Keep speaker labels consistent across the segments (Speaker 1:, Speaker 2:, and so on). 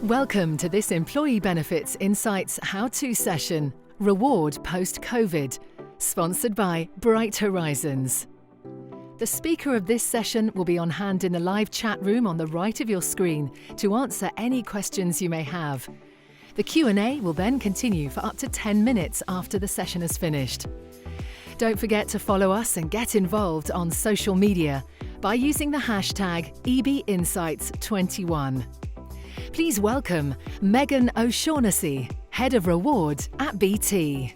Speaker 1: Welcome to this Employee Benefits Insights How-To session, Reward Post-COVID, sponsored by Bright Horizons. The speaker of this session will be on hand in the live chat room on the right of your screen to answer any questions you may have. The Q&A will then continue for up to 10 minutes after the session has finished. Don't forget to follow us and get involved on social media by using the hashtag EBInsights21. Please welcome Megan O'Shaughnessy, Head of Reward at BT.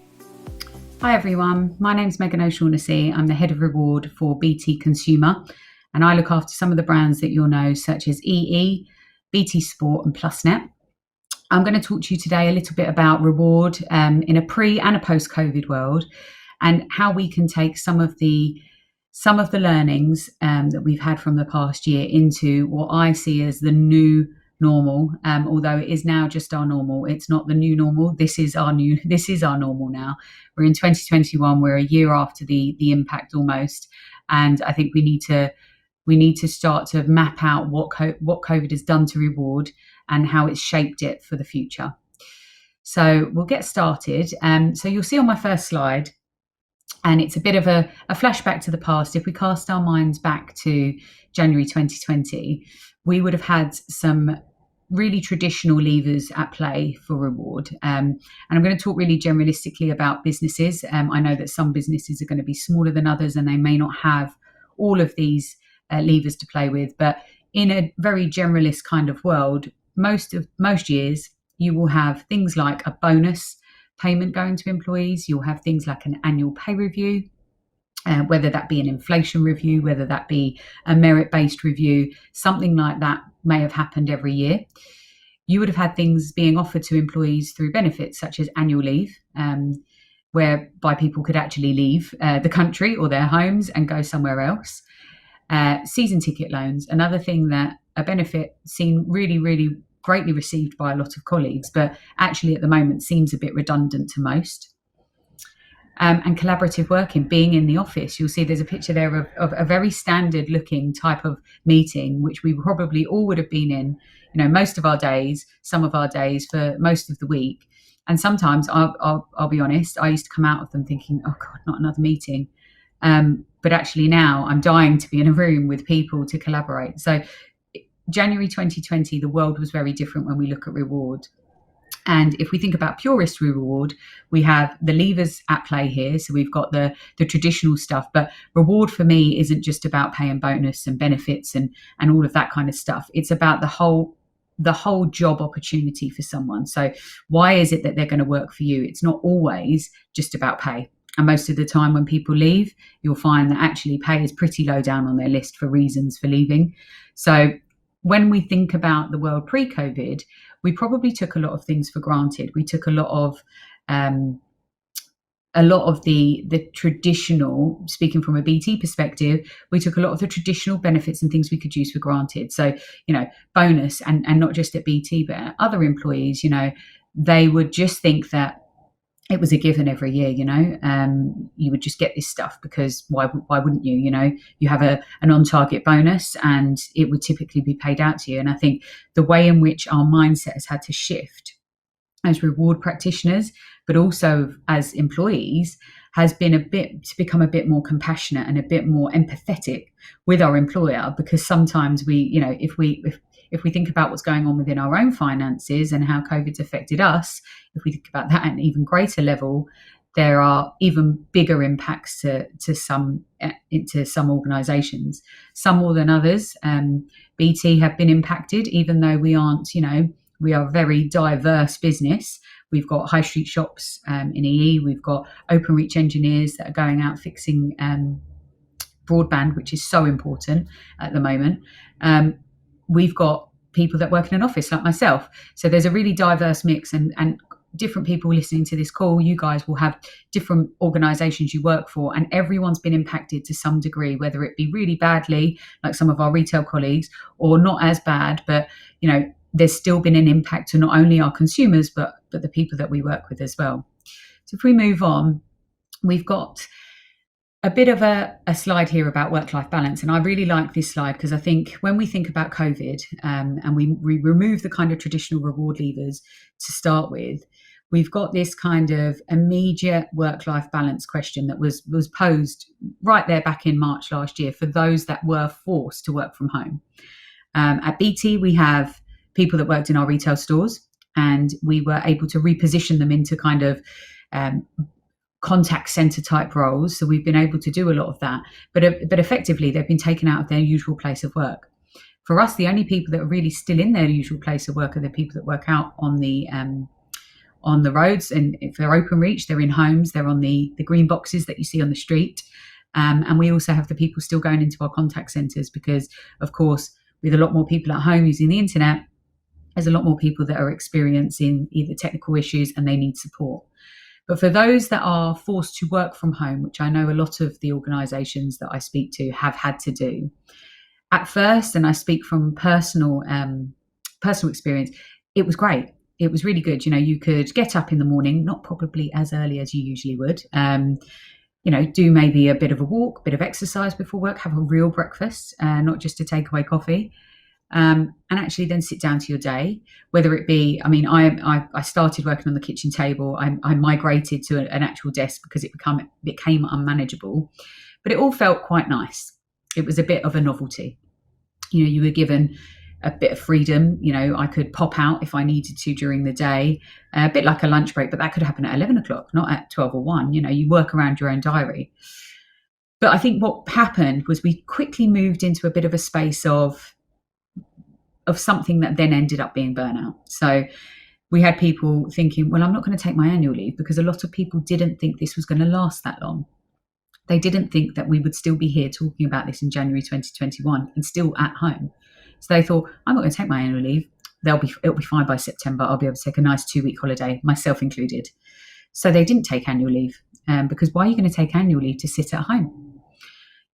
Speaker 2: Hi everyone, my name's Megan O'Shaughnessy. I'm the Head of Reward for BT Consumer, and I look after some of the brands that you'll know, such as EE, BT Sport and PlusNet. I'm going to talk to you today a little bit about reward in a pre and a post-COVID world, and how we can take some of the learnings that we've had from the past year into what I see as the new normal, although it is now just our normal. It's not the new normal. This is our normal now. We're in 2021. We're a year after the impact almost, and I think we need to start to map out what COVID has done to reward and how it's shaped it for the future. So we'll get started. So you'll see on my first slide, and it's a bit of a flashback to the past. If we cast our minds back to January 2020, we would have had some really traditional levers at play for reward. And I'm going to talk really generalistically about businesses. I know that some businesses are going to be smaller than others and they may not have all of these levers to play with. But in a very generalist kind of world, most years you will have things like a bonus payment going to employees. You'll have things like an annual pay review, whether that be an inflation review, whether that be a merit-based review, something like that may have happened every year. You would have had things being offered to employees through benefits such as annual leave, whereby people could actually leave the country or their homes and go somewhere else. Season ticket loans, another thing that a benefit seen really, really greatly received by a lot of colleagues, but actually at the moment seems a bit redundant to most. And collaborative working, being in the office. You'll see there's a picture there of a very standard looking type of meeting, which we probably all would have been in, most of our days, some of our days for most of the week. And sometimes I'll be honest, I used to come out of them thinking, oh God, not another meeting. But actually now I'm dying to be in a room with people to collaborate. So January 2020, the world was very different when we look at reward. And if we think about purist reward, we have the levers at play here. So we've got the traditional stuff, but reward for me isn't just about pay and bonus and benefits and all of that kind of stuff. It's about the whole job opportunity for someone. So why is it that they're going to work for you? It's not always just about pay. And most of the time when people leave, you'll find that actually pay is pretty low down on their list for reasons for leaving. So when we think about the world pre-COVID, we probably took a lot of things for granted. We took a lot of the traditional, speaking from a BT perspective, we took a lot of the traditional benefits and things we could use for granted. So, bonus and not just at BT, but at other employees, they would just think that it was a given every year, you would just get this stuff because why wouldn't you? You have an on-target bonus and it would typically be paid out to you. And I think the way in which our mindset has had to shift as reward practitioners, but also as employees, has been to become a bit more compassionate and a bit more empathetic with our employer, because sometimes if we think about what's going on within our own finances and how COVID's affected us, if we think about that at an even greater level, there are even bigger impacts to some organisations, some more than others. BT have been impacted, even though we aren't, we are a very diverse business. We've got high street shops in EE. We've got open reach engineers that are going out fixing broadband, which is so important at the moment. We've got people that work in an office like myself. So there's a really diverse mix, and different people listening to this call, you guys will have different organisations you work for, and everyone's been impacted to some degree, whether it be really badly, like some of our retail colleagues, or not as bad, but there's still been an impact to not only our consumers, but the people that we work with as well. So if we move on, we've got A bit of a slide here about work-life balance, and I really like this slide because I think when we think about COVID, and we remove the kind of traditional reward levers to start with, we've got this kind of immediate work-life balance question that was posed right there back in March last year for those that were forced to work from home. At BT, we have people that worked in our retail stores, and we were able to reposition them into kind of contact center type roles. So we've been able to do a lot of that, but effectively they've been taken out of their usual place of work. For us, the only people that are really still in their usual place of work are the people that work out on the roads, and if they're open reach, they're in homes, they're on the green boxes that you see on the street. And we also have the people still going into our contact centers because, of course, with a lot more people at home using the internet, there's a lot more people that are experiencing either technical issues and they need support. But for those that are forced to work from home, which I know a lot of the organisations that I speak to have had to do, at first, and I speak from personal experience, it was great. It was really good. You could get up in the morning, not probably as early as you usually would, do maybe a bit of a walk, bit of exercise before work, have a real breakfast, not just a takeaway coffee. And actually then sit down to your day, whether it be, I started working on the kitchen table. I migrated to an actual desk because it became unmanageable, but it all felt quite nice. It was a bit of a novelty. You were given a bit of freedom. I could pop out if I needed to during the day, a bit like a lunch break, but that could happen at 11 o'clock, not at 12 or 1. You work around your own diary. But I think what happened was we quickly moved into a bit of a space of something that then ended up being burnout. So we had people thinking, well, I'm not going to take my annual leave, because a lot of people didn't think this was going to last that long. They didn't think that we would still be here talking about this in January 2021 and still at home. So they thought, I'm not going to take my annual leave. It'll be fine by September. I'll be able to take a nice 2-week holiday, myself included. So they didn't take annual leave, because why are you going to take annual leave to sit at home?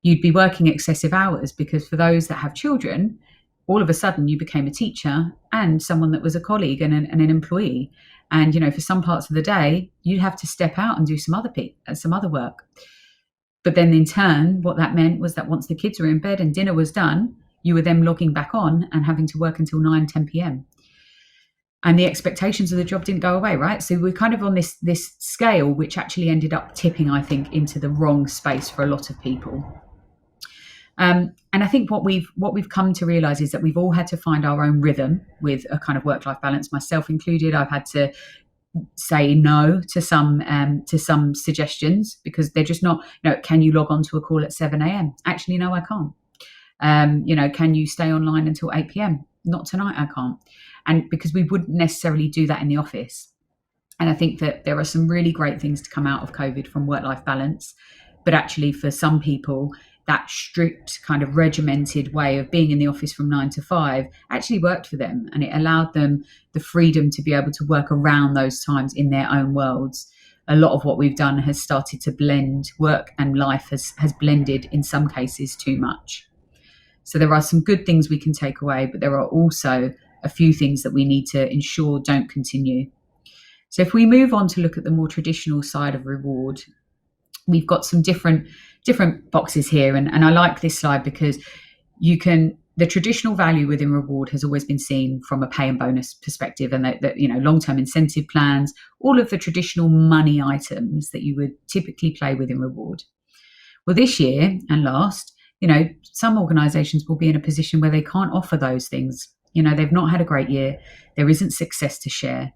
Speaker 2: You'd be working excessive hours, because for those that have children, all of a sudden you became a teacher and someone that was a colleague and an employee. And, for some parts of the day, you'd have to step out and do some other work. But then in turn, what that meant was that once the kids were in bed and dinner was done, you were then logging back on and having to work until 9, 10 p.m. And the expectations of the job didn't go away, right? So we're kind of on this scale, which actually ended up tipping, I think, into the wrong space for a lot of people. And I think what we've come to realize is that we've all had to find our own rhythm with a kind of work-life balance, myself included. I've had to say no to some suggestions because they're just not, can you log on to a call at 7 a.m? Actually, no, I can't. Can you stay online until 8 p.m? Not tonight, I can't. And because we wouldn't necessarily do that in the office. And I think that there are some really great things to come out of COVID from work-life balance. But actually, for some people, that strict kind of regimented way of being in the office from 9 to 5 actually worked for them. And it allowed them the freedom to be able to work around those times in their own worlds. A lot of what we've done has started to blend. Work and life has blended in some cases too much. So there are some good things we can take away, but there are also a few things that we need to ensure don't continue. So if we move on to look at the more traditional side of reward, we've got some different boxes here. And I like this slide because the traditional value within reward has always been seen from a pay and bonus perspective, and that long-term incentive plans, all of the traditional money items that you would typically play within reward. Well, this year and last, some organizations will be in a position where they can't offer those things. They've not had a great year. There isn't success to share.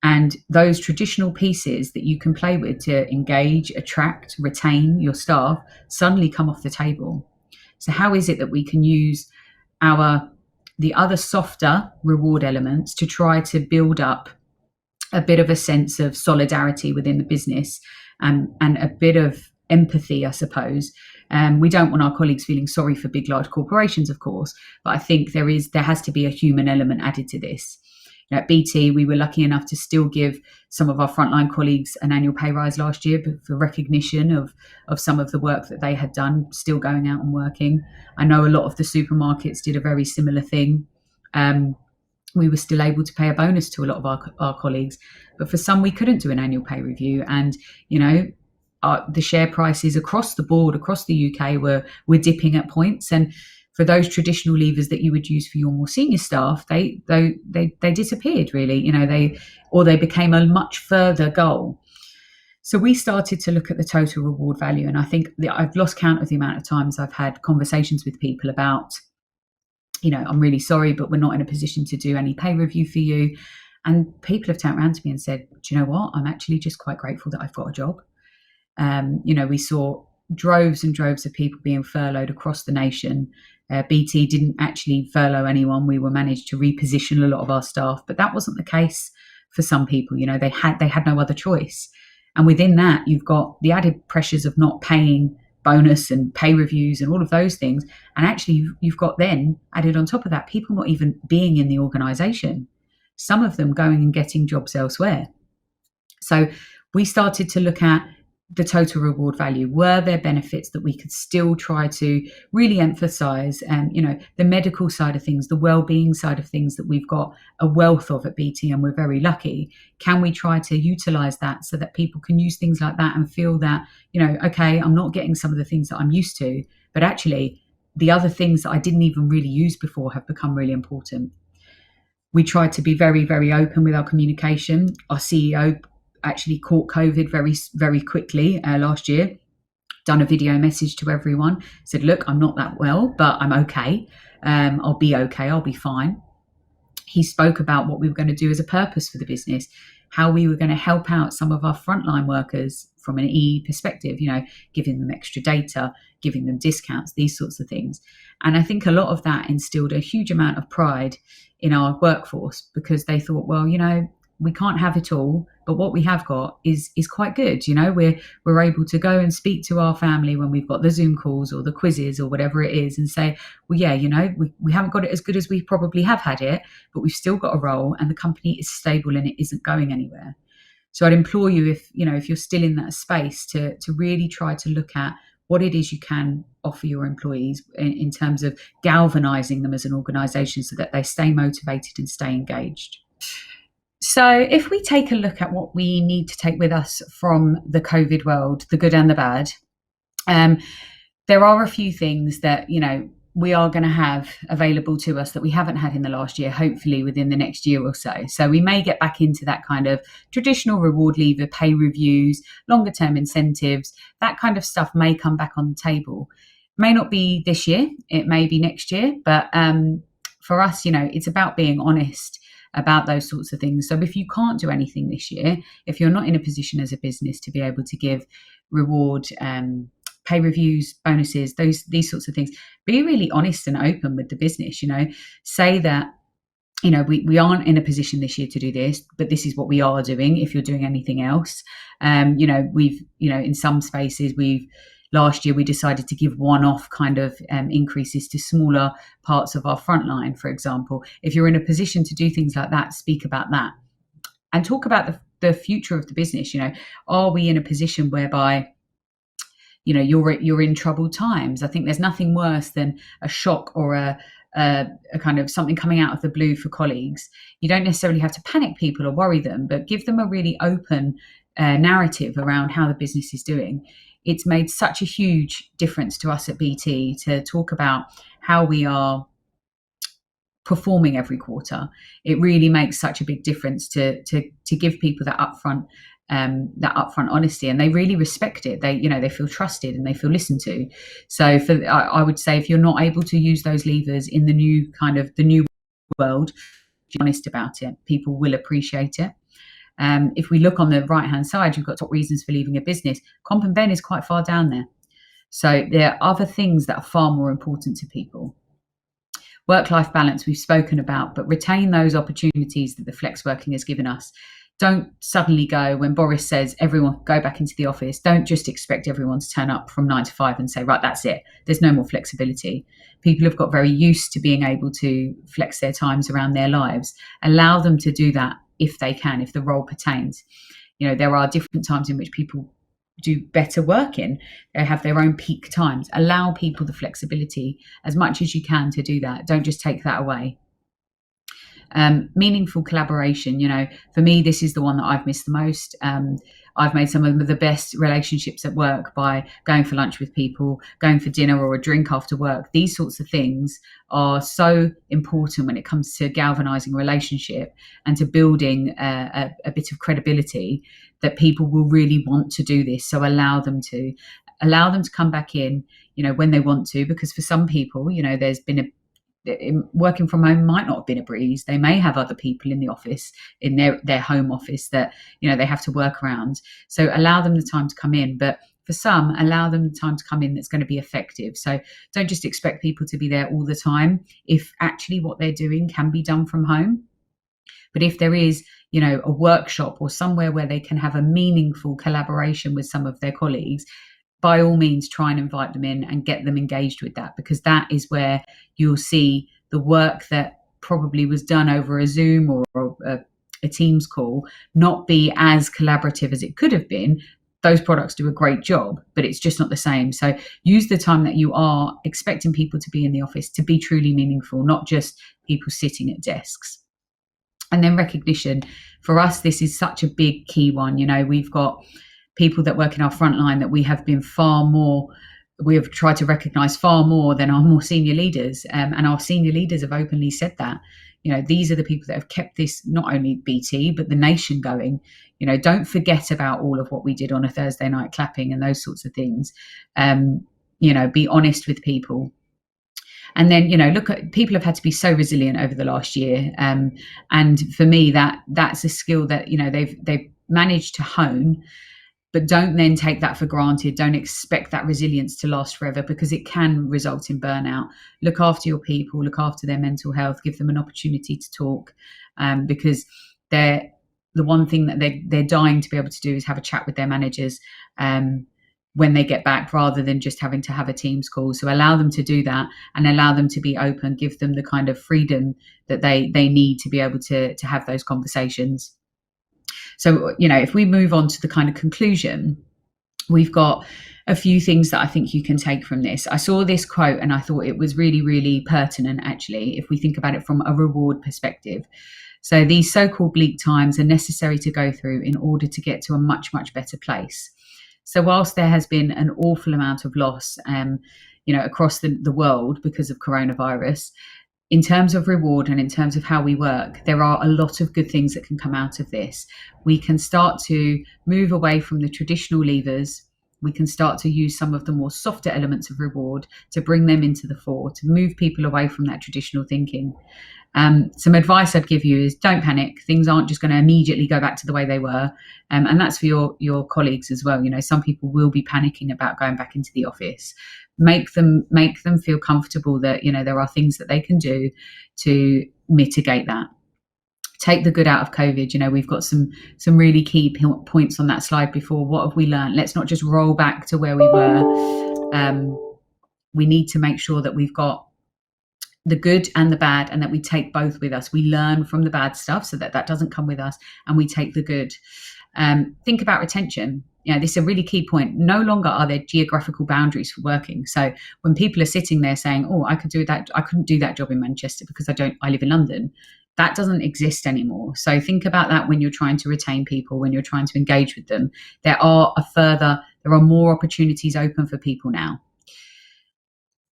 Speaker 2: And those traditional pieces that you can play with to engage, attract, retain your staff suddenly come off the table. So how is it that we can use the other softer reward elements to try to build up a bit of a sense of solidarity within the business, and a bit of empathy, I suppose? We don't want our colleagues feeling sorry for big, large corporations, of course, but I think there has to be a human element added to this. At BT, we were lucky enough to still give some of our frontline colleagues an annual pay rise last year for recognition of some of the work that they had done, still going out and working. I know a lot of the supermarkets did a very similar thing. We were still able to pay a bonus to a lot of our colleagues, but for some we couldn't do an annual pay review. And, the share prices across the board, across the UK, were dipping at points. And for those traditional levers that you would use for your more senior staff, they disappeared really. They became a much further goal. So we started to look at the total reward value, and I think I've lost count of the amount of times I've had conversations with people about, I'm really sorry, but we're not in a position to do any pay review for you. And people have turned around to me and said, do you know what? I'm actually just quite grateful that I've got a job. We saw droves and droves of people being furloughed across the nation. BT didn't actually furlough anyone. We were managed to reposition a lot of our staff, but that wasn't the case for some people. They had no other choice. And within that, you've got the added pressures of not paying bonus and pay reviews and all of those things. And actually, you've got then added on top of that, people not even being in the organisation, some of them going and getting jobs elsewhere. So we started to look at the total reward value. Were there benefits that we could still try to really emphasize? The medical side of things, the well-being side of things that we've got a wealth of at BT, and we're very lucky. Can we try to utilize that so that people can use things like that and feel that, okay, I'm not getting some of the things that I'm used to, but actually the other things that I didn't even really use before have become really important. We tried to be very, very open with our communication. Our CEO actually caught COVID very, very quickly last year, done a video message to everyone, said, look, I'm not that well, but I'm okay. I'll be okay. I'll be fine. He spoke about what we were going to do as a purpose for the business, how we were going to help out some of our frontline workers from an EE perspective, giving them extra data, giving them discounts, these sorts of things. And I think a lot of that instilled a huge amount of pride in our workforce, because they thought, well, we can't have it all, but what we have got is quite good. We're able to go and speak to our family when we've got the Zoom calls or the quizzes or whatever it is, and say, well, yeah, we haven't got it as good as we probably have had it, but we've still got a role and the company is stable and it isn't going anywhere. So I'd implore you, if you're still in that space, to really try to look at what it is you can offer your employees in terms of galvanizing them as an organization so that they stay motivated and stay engaged. So if we take a look at what we need to take with us from the COVID world, the good and the bad, there are a few things that, we are going to have available to us that we haven't had in the last year, hopefully within the next year or so. So we may get back into that kind of traditional reward lever, pay reviews, longer term incentives, that kind of stuff may come back on the table. May not be this year, it may be next year, but for us, it's about being honest about those sorts of things. So if you can't do anything this year, if you're not in a position as a business to be able to give reward, pay reviews, bonuses, these sorts of things, be really honest and open with the business. Say that, we aren't in a position this year to do this, but this is what we are doing. If you're doing anything else, we've, in some spaces, last year we decided to give one-off kind of increases to smaller parts of our frontline, for example. If you're in a position to do things like that, speak about that and talk about the future of the business. Are we in a position whereby you're in troubled times? I think there's nothing worse than a shock or a kind of something coming out of the blue for colleagues. You don't necessarily have to panic people or worry them, but give them a really open narrative around how the business is doing. It's made such a huge difference to us at BT to talk about how we are performing every quarter. It really makes such a big difference to give people that upfront honesty, and they really respect it. They feel trusted and they feel listened to. So I would say, if you're not able to use those levers in the new world, be honest about it. People will appreciate it. If we look on the right hand side, you've got top reasons for leaving a business. Comp and Ben is quite far down there. So there are other things that are far more important to people. Work-life balance we've spoken about, but retain those opportunities that the flex working has given us. Don't suddenly go, when Boris says everyone go back into the office, don't just expect everyone to turn up from 9 to 5 and say, right, that's it. There's no more flexibility. People have got very used to being able to flex their times around their lives. Allow them to do that if they can, if the role pertains. There are different times in which people do better working. They have their own peak times. Allow people the flexibility as much as you can to do that. Don't just take that away. Meaningful collaboration. For me, this is the one that I've missed the most. I've made some of the best relationships at work by going for lunch with people, going for dinner or a drink after work. These sorts of things are so important when it comes to galvanizing a relationship and to building a bit of credibility, that people will really want to do this. So allow them to come back in, when they want to, because for some people, there's been working from home might not have been a breeze. They may have other people in the office, in their home office, that they have to work around. So allow them the time to come in, but for some, allow them the time to come in that's going to be effective. So don't just expect people to be there all the time if actually what they're doing can be done from home. But if there is a workshop or somewhere where they can have a meaningful collaboration with some of their colleagues, by all means, try and invite them in and get them engaged with that, because that is where you'll see the work that probably was done over a Zoom or a Teams call not be as collaborative as it could have been. Those products do a great job, but it's just not the same. So use the time that you are expecting people to be in the office to be truly meaningful, not just people sitting at desks. And then recognition. For us, this is such a big key one. We've got people that work in our front line that we have tried to recognise far more than our more senior leaders. And our senior leaders have openly said that. These are the people that have kept this, not only BT, but the nation going. Don't forget about all of what we did on a Thursday night clapping and those sorts of things. Be honest with people. And then, look at, people have had to be so resilient over the last year. And for me, that's a skill that, they've managed to hone. But don't then take that for granted. Don't expect that resilience to last forever, because it can result in burnout. Look after your people, look after their mental health, give them an opportunity to talk, because the one thing that they're dying to be able to do is have a chat with their managers when they get back, rather than just having to have a Teams call. So allow them to do that and allow them to be open, give them the kind of freedom that they need to be able to have those conversations. So, if we move on to the kind of conclusion, we've got a few things that I think you can take from this. I saw this quote and I thought it was really, really pertinent, actually, if we think about it from a reward perspective. So these so-called bleak times are necessary to go through in order to get to a much, much better place. So whilst there has been an awful amount of loss, across the world because of coronavirus, in terms of reward and in terms of how we work, there are a lot of good things that can come out of this. We can start to move away from the traditional levers. We can start to use some of the more softer elements of reward to bring them into the fore, to move people away from that traditional thinking. Some advice I'd give you is don't panic. Things aren't just going to immediately go back to the way they were. And that's for your colleagues as well. Some people will be panicking about going back into the office. Make them feel comfortable that, there are things that they can do to mitigate that. Take the good out of COVID. We've got some really key points on that slide before. What have we learned? Let's not just roll back to where we were. We need to make sure that we've got the good and the bad, and that we take both with us. We learn from the bad stuff so that doesn't come with us, and we take the good. Think about retention. This is a really key point. No longer are there geographical boundaries for working. So when people are sitting there saying, "Oh, I could do that. I couldn't do that job in Manchester because I live in London," that doesn't exist anymore. So think about that when you're trying to retain people, when you're trying to engage with them. There are more opportunities open for people now.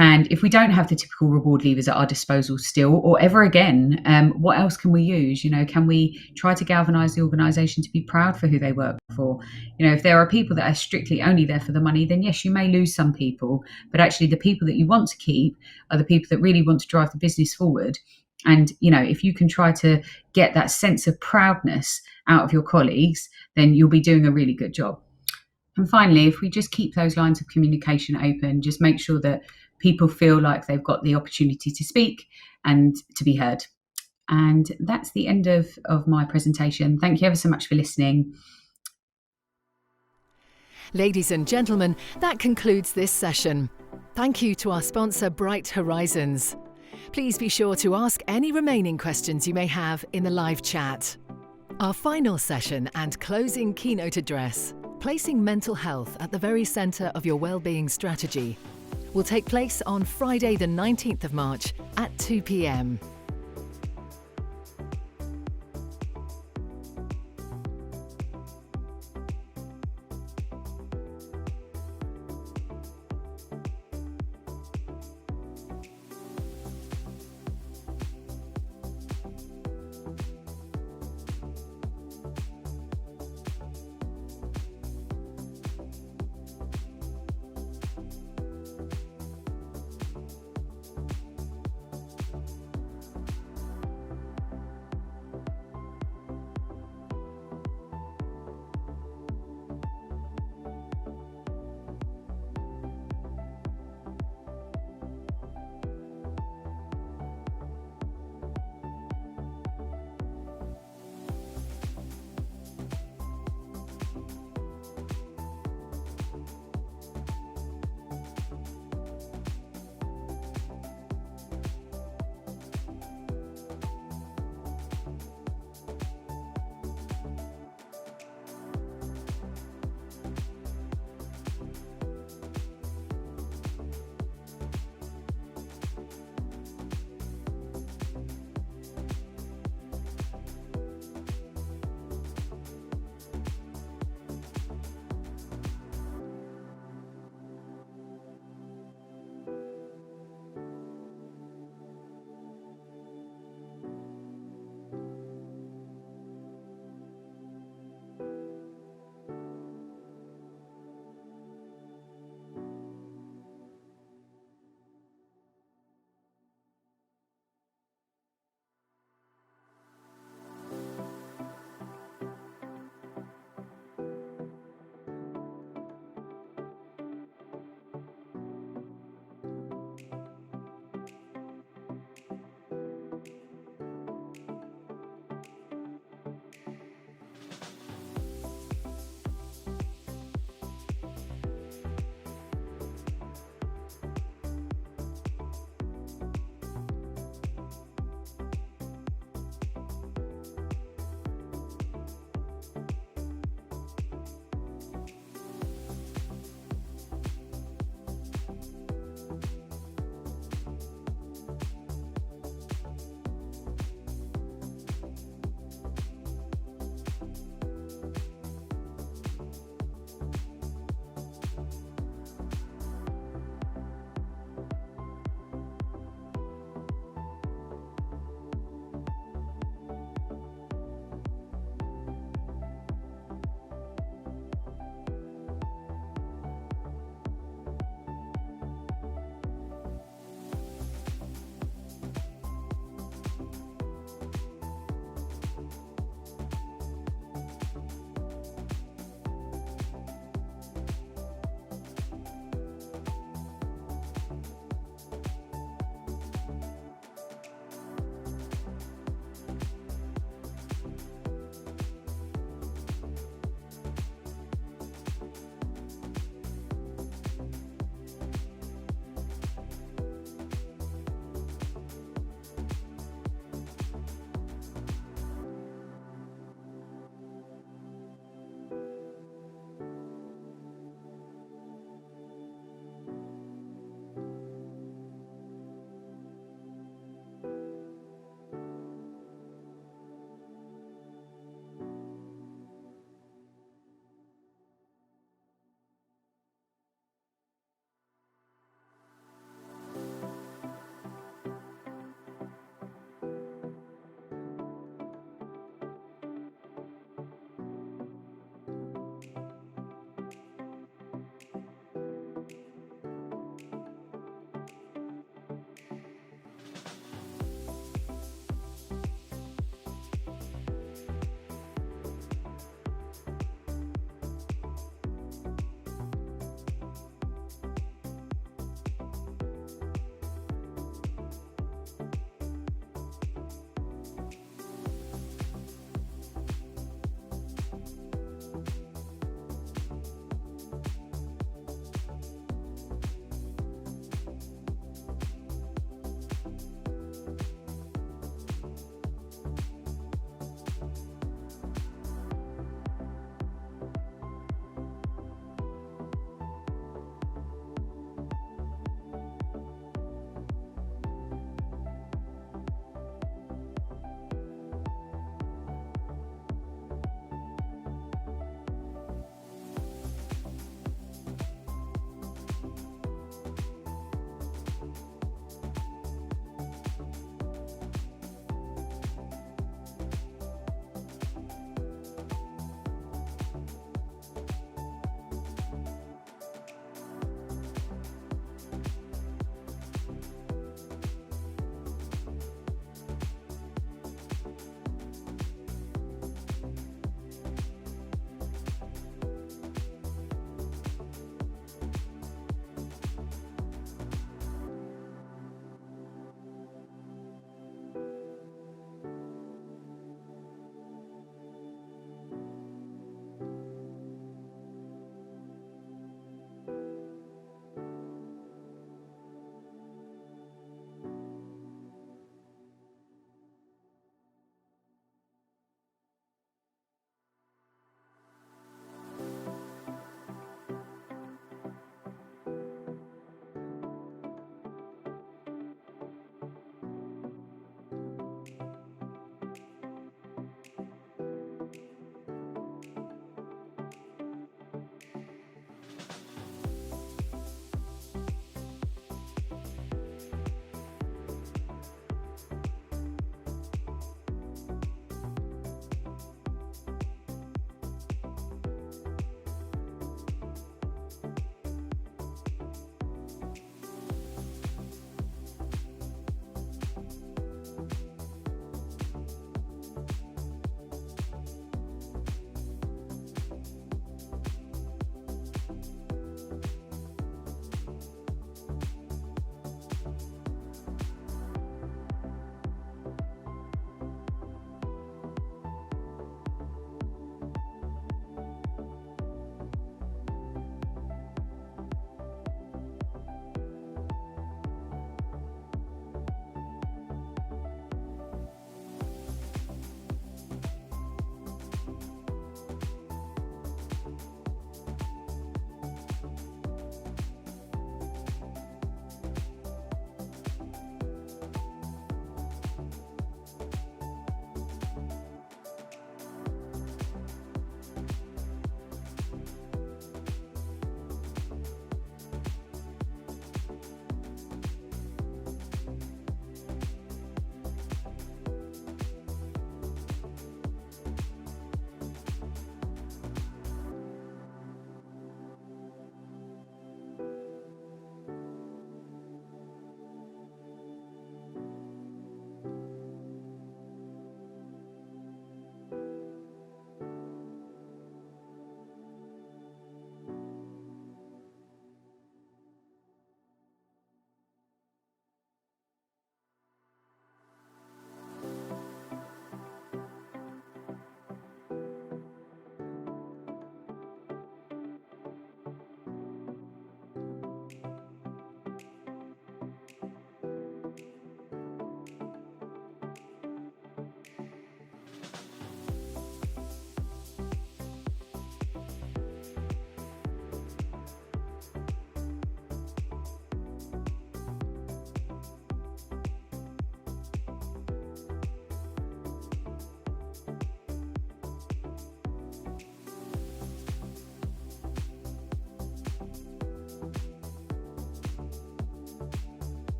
Speaker 2: And if we don't have the typical reward levers at our disposal still or ever again, what else can we use? Can we try to galvanise the organisation to be proud for who they work for? If there are people that are strictly only there for the money, then yes, you may lose some people. But actually the people that you want to keep are the people that really want to drive the business forward. And, if you can try to get that sense of proudness out of your colleagues, then you'll be doing a really good job. And finally, if we just keep those lines of communication open, just make sure that people feel like they've got the opportunity to speak and to be heard. And that's the end of my presentation. Thank you ever so much for listening.
Speaker 1: Ladies and gentlemen, that concludes this session. Thank you to our sponsor, Bright Horizons. Please be sure to ask any remaining questions you may have in the live chat. Our final session and closing keynote address, placing mental health at the very centre of your well-being strategy, will take place on Friday the 19th of March at 2 p.m.